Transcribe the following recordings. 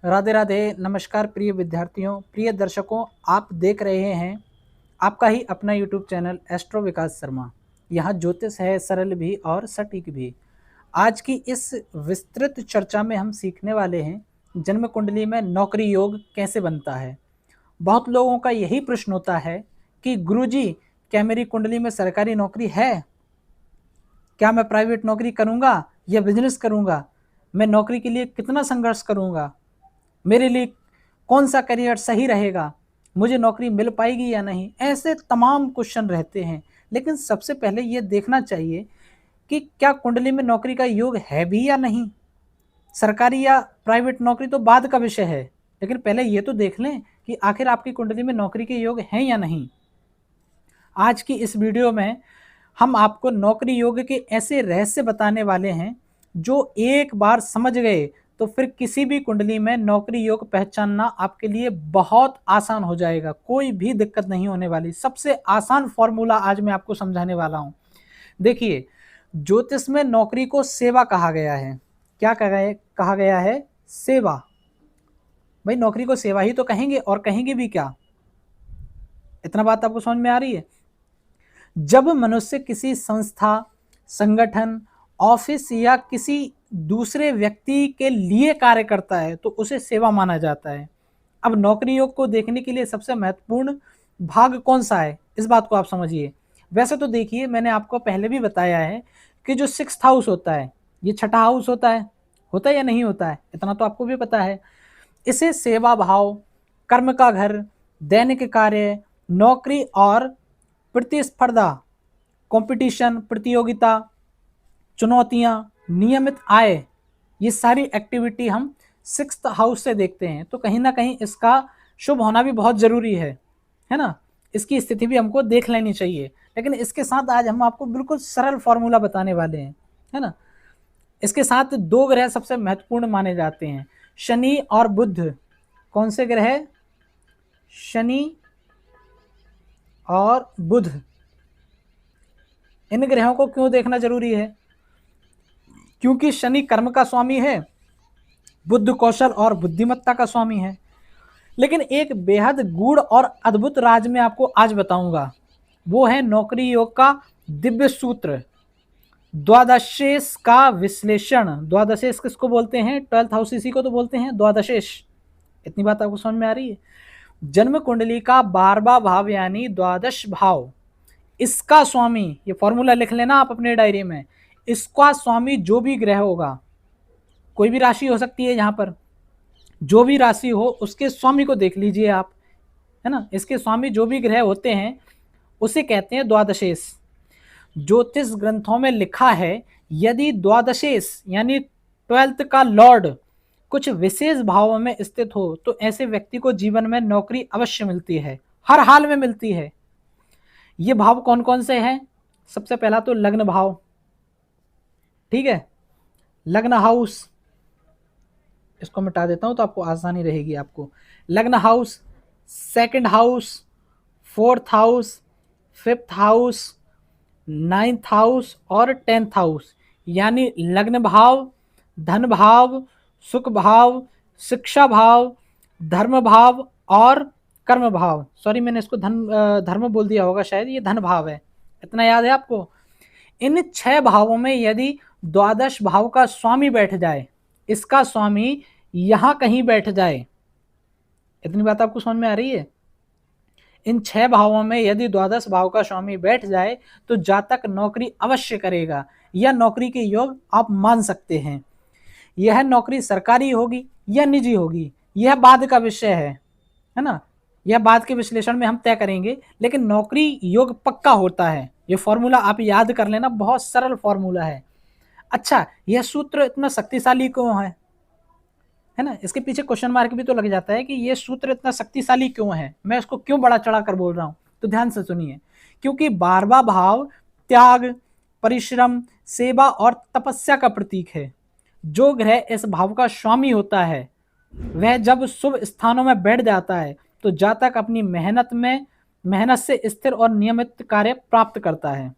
राधे राधे, नमस्कार प्रिय विद्यार्थियों, प्रिय दर्शकों। आप देख रहे हैं आपका ही अपना यूट्यूब चैनल एस्ट्रो विकास शर्मा। यहाँ ज्योतिष है सरल भी और सटीक भी। आज की इस विस्तृत चर्चा में हम सीखने वाले हैं जन्म कुंडली में नौकरी योग कैसे बनता है। बहुत लोगों का यही प्रश्न होता है कि गुरुजी, क्या मेरी कुंडली में सरकारी नौकरी है? क्या मैं प्राइवेट नौकरी करूँगा या बिजनेस करूँगा? मैं नौकरी के लिए कितना संघर्ष करूँगा? मेरे लिए कौन सा करियर सही रहेगा? मुझे नौकरी मिल पाएगी या नहीं? ऐसे तमाम क्वेश्चन रहते हैं। लेकिन सबसे पहले ये देखना चाहिए कि क्या कुंडली में नौकरी का योग है भी या नहीं। सरकारी या प्राइवेट नौकरी तो बाद का विषय है, लेकिन पहले ये तो देख लें कि आखिर आपकी कुंडली में नौकरी के योग हैं या नहीं। आज की इस वीडियो में हम आपको नौकरी योग के ऐसे रहस्य बताने वाले हैं जो एक बार समझ गए तो फिर किसी भी कुंडली में नौकरी योग पहचानना आपके लिए बहुत आसान हो जाएगा। कोई भी दिक्कत नहीं होने वाली। सबसे आसान फॉर्मूला आज मैं आपको समझाने वाला हूं। देखिए, ज्योतिष में नौकरी को सेवा कहा गया है। क्या कहा गया है? सेवा। भाई, नौकरी को सेवा ही तो कहेंगे, और कहेंगे भी क्या? इतना बात आपको समझ में आ रही है? जब मनुष्य किसी संस्था, संगठन, ऑफिस या किसी दूसरे व्यक्ति के लिए कार्य करता है तो उसे सेवा माना जाता है। अब नौकरी योग को देखने के लिए सबसे महत्वपूर्ण भाग कौन सा है, इस बात को आप समझिए। वैसे तो देखिए, मैंने आपको पहले भी बताया है कि जो 6th हाउस होता है, ये छठा हाउस होता है या नहीं होता है, इतना तो आपको भी पता है। इसे सेवा भाव, कर्म का घर, दैनिक कार्य, नौकरी और प्रतिस्पर्धा, कंपटीशन, प्रतियोगिता, चुनौतियां, नियमित आय, ये सारी एक्टिविटी हम 6th हाउस से देखते हैं। तो कहीं ना कहीं इसका शुभ होना भी बहुत ज़रूरी है ना। इसकी स्थिति भी हमको देख लेनी चाहिए। लेकिन इसके साथ आज हम आपको बिल्कुल सरल फॉर्मूला बताने वाले हैं, है ना। इसके साथ दो ग्रह सबसे महत्वपूर्ण माने जाते हैं, शनि और बुध। कौन से ग्रह? शनि और बुध। इन ग्रहों को क्यों देखना जरूरी है? क्योंकि शनि कर्म का स्वामी है, बुध कौशल और बुद्धिमत्ता का स्वामी है। लेकिन एक बेहद गूढ़ और अद्भुत राज में आपको आज बताऊंगा, वो है नौकरी योग का दिव्य सूत्र, द्वादशेश का विश्लेषण। द्वादशेश किसको बोलते हैं? 12th हाउस, इसी को तो बोलते हैं द्वादशेश। इतनी बात आपको समझ में आ रही है? जन्म कुंडली का 12वां भाव यानी द्वादश भाव, इसका स्वामी, ये फॉर्मूला लिख लेना आप अपने डायरी में, इसका स्वामी जो भी ग्रह होगा, कोई भी राशि हो सकती है, यहाँ पर जो भी राशि हो उसके स्वामी को देख लीजिए आप, है ना। इसके स्वामी जो भी ग्रह होते हैं उसे कहते हैं द्वादशेश। ज्योतिष ग्रंथों में लिखा है, यदि द्वादशेश यानी 12th का लॉर्ड कुछ विशेष भावों में स्थित हो तो ऐसे व्यक्ति को जीवन में नौकरी अवश्य मिलती है, हर हाल में मिलती है। ये भाव कौन कौन से हैं? सबसे पहला तो लग्न भाव, ठीक है, लग्न हाउस, इसको मिटा देता हूं तो आपको आसानी रहेगी आपको। लग्न house, 2nd house, 4th house, 5th house, 9th house और 10th हाउस, यानी लग्न भाव, धन भाव, सुख भाव, शिक्षा भाव, धर्म भाव और कर्म भाव। सॉरी, मैंने इसको धर्म बोल दिया होगा शायद, ये धन भाव है। इतना याद है आपको? इन 6 भावों में यदि द्वादश भाव का स्वामी बैठ जाए, इसका स्वामी यहां कहीं बैठ जाए, इतनी बात आपको समझ में आ रही है? इन 6 भावों में यदि द्वादश भाव का स्वामी बैठ जाए तो जातक नौकरी अवश्य करेगा, या नौकरी के योग आप मान सकते हैं। यह नौकरी सरकारी होगी या निजी होगी, यह बाद का विषय है ना। यह बाद के विश्लेषण में हम तय करेंगे, लेकिन नौकरी योग पक्का होता है। यह फॉर्मूला आप याद कर लेना, बहुत सरल फॉर्मूला है। अच्छा, यह सूत्र इतना शक्तिशाली क्यों है ना। इसके पीछे क्वेश्चन मार्क भी तो लग जाता है कि ये सूत्र इतना शक्तिशाली क्यों है, मैं इसको क्यों बड़ा चढ़ा कर बोल रहा हूं। तो ध्यान से सुनिए, क्योंकि 12वां भाव त्याग, परिश्रम, सेवा और तपस्या का प्रतीक है। जो ग्रह इस भाव का स्वामी होता है वह जब शुभ स्थानों में बैठ जाता है तो जातक अपनी मेहनत से स्थिर और नियमित कार्य प्राप्त करता है।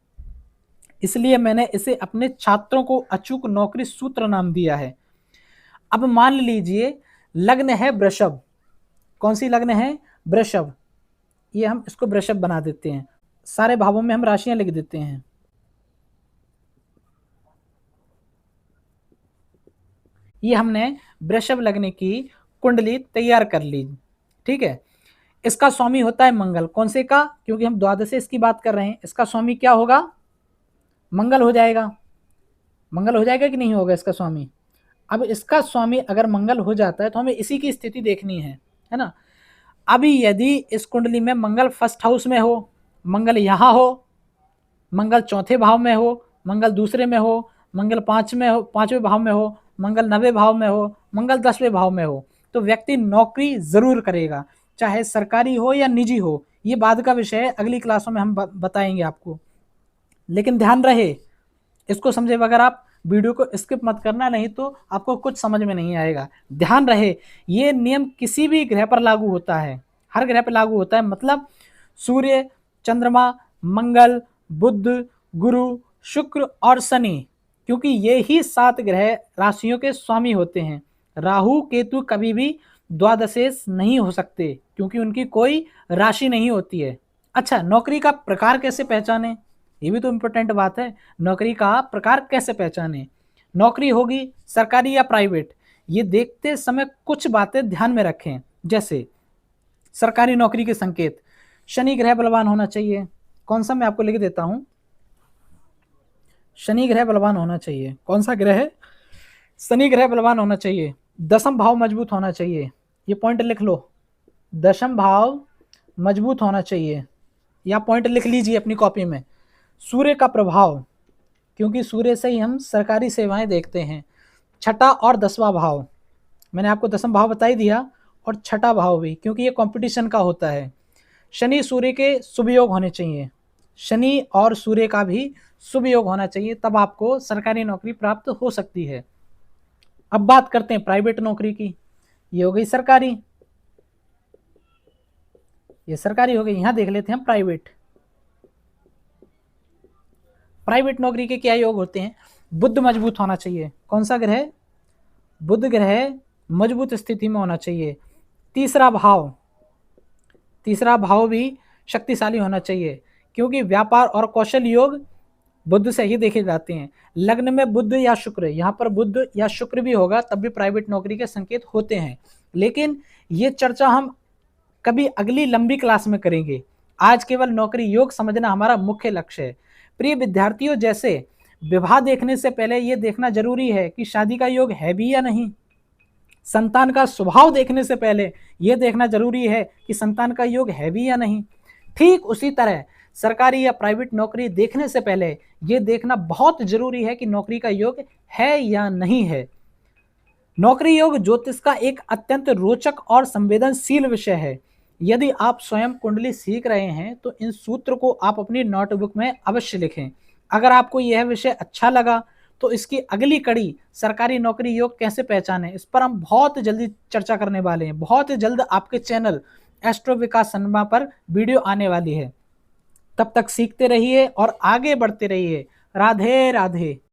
इसलिए मैंने इसे अपने छात्रों को अचूक नौकरी सूत्र नाम दिया है। अब मान लीजिए लग्न है वृषभ। कौन सी लग्न है? वृषभ। ये हम इसको वृषभ बना देते हैं, सारे भावों में हम राशियां लिख देते हैं। ये हमने वृषभ लग्न की कुंडली तैयार कर ली। ठीक है, इसका स्वामी होता है मंगल। कौन से का? क्योंकि हम द्वादश इसकी बात कर रहे हैं, इसका स्वामी क्या होगा? मंगल हो जाएगा। मंगल हो जाएगा कि नहीं होगा इसका स्वामी? अब इसका स्वामी अगर मंगल हो जाता है तो हमें इसी की स्थिति देखनी है ना। अभी यदि इस कुंडली में मंगल फर्स्ट हाउस में हो, मंगल यहाँ हो, मंगल चौथे भाव में हो, मंगल दूसरे में हो, मंगल पांचवें भाव में हो, मंगल 9वें भाव में हो, मंगल 10वें भाव में हो, तो व्यक्ति नौकरी जरूर करेगा, चाहे सरकारी हो या निजी हो। ये बाद का विषय है, अगली क्लासों में हम बताएंगे आपको। लेकिन ध्यान रहे, इसको समझे बगैर आप वीडियो को स्किप मत करना, नहीं तो आपको कुछ समझ में नहीं आएगा। ध्यान रहे, ये नियम किसी भी ग्रह पर लागू होता है, हर ग्रह पर लागू होता है। मतलब सूर्य, चंद्रमा, मंगल, बुध, गुरु, शुक्र और शनि, क्योंकि ये ही 7 ग्रह राशियों के स्वामी होते हैं। राहु केतु कभी भी द्वादशेश नहीं हो सकते, क्योंकि उनकी कोई राशि नहीं होती है। अच्छा, नौकरी का प्रकार कैसे पहचाने? ये भी तो इम्पोर्टेंट बात है। नौकरी का प्रकार कैसे पहचाने? नौकरी होगी सरकारी या प्राइवेट, ये देखते समय कुछ बातें ध्यान में रखें। जैसे सरकारी नौकरी के संकेत, शनि ग्रह बलवान होना चाहिए। कौन सा? मैं आपको लिख देता हूं, शनि ग्रह बलवान होना चाहिए। कौन सा ग्रह है? शनि ग्रह बलवान होना चाहिए। दशम भाव मजबूत होना चाहिए, ये पॉइंट लिख लो, दशम भाव मजबूत होना चाहिए, या पॉइंट लिख लीजिए अपनी कॉपी में। सूर्य का प्रभाव, क्योंकि सूर्य से ही हम सरकारी सेवाएं देखते हैं। छठा और 10वां भाव, मैंने आपको दसम भाव बता ही दिया, और छठा भाव भी, क्योंकि ये कंपटीशन का होता है। शनि सूर्य के शुभ योग होने चाहिए, शनि और सूर्य का भी शुभ योग होना चाहिए, तब आपको सरकारी नौकरी प्राप्त हो सकती है। अब बात करते हैं प्राइवेट नौकरी की। ये हो गई सरकारी, ये सरकारी हो गई। यहां देख लेते हैं प्राइवेट। प्राइवेट नौकरी के क्या योग होते हैं? बुध मजबूत होना चाहिए। कौन सा ग्रह? बुध ग्रह मजबूत स्थिति में होना चाहिए। तीसरा भाव, तीसरा भाव भी शक्तिशाली होना चाहिए, क्योंकि व्यापार और कौशल योग बुध से ही देखे जाते हैं। लग्न में बुध या शुक्र, यहाँ पर बुध या शुक्र भी होगा तब भी प्राइवेट नौकरी के संकेत होते हैं। लेकिन ये चर्चा हम कभी अगली लंबी क्लास में करेंगे। आज केवल नौकरी योग समझना हमारा मुख्य लक्ष्य है। प्रिय विद्यार्थियों, जैसे विवाह देखने से पहले ये देखना जरूरी है कि शादी का योग है भी या नहीं। संतान का स्वभाव देखने से पहले यह देखना जरूरी है कि संतान का योग है भी या नहीं। ठीक उसी तरह सरकारी या प्राइवेट नौकरी देखने से पहले यह देखना बहुत जरूरी है कि नौकरी का योग है या नहीं है। नौकरी योग ज्योतिष का एक अत्यंत रोचक और संवेदनशील विषय है। यदि आप स्वयं कुंडली सीख रहे हैं तो इन सूत्र को आप अपनी नोटबुक में अवश्य लिखें। अगर आपको यह विषय अच्छा लगा तो इसकी अगली कड़ी सरकारी नौकरी योग कैसे पहचाने, इस पर हम बहुत जल्दी चर्चा करने वाले हैं। बहुत जल्द आपके चैनल एस्ट्रो विकास शर्मा पर वीडियो आने वाली है। तब तक सीखते रहिए और आगे बढ़ते रहिए। राधे राधे।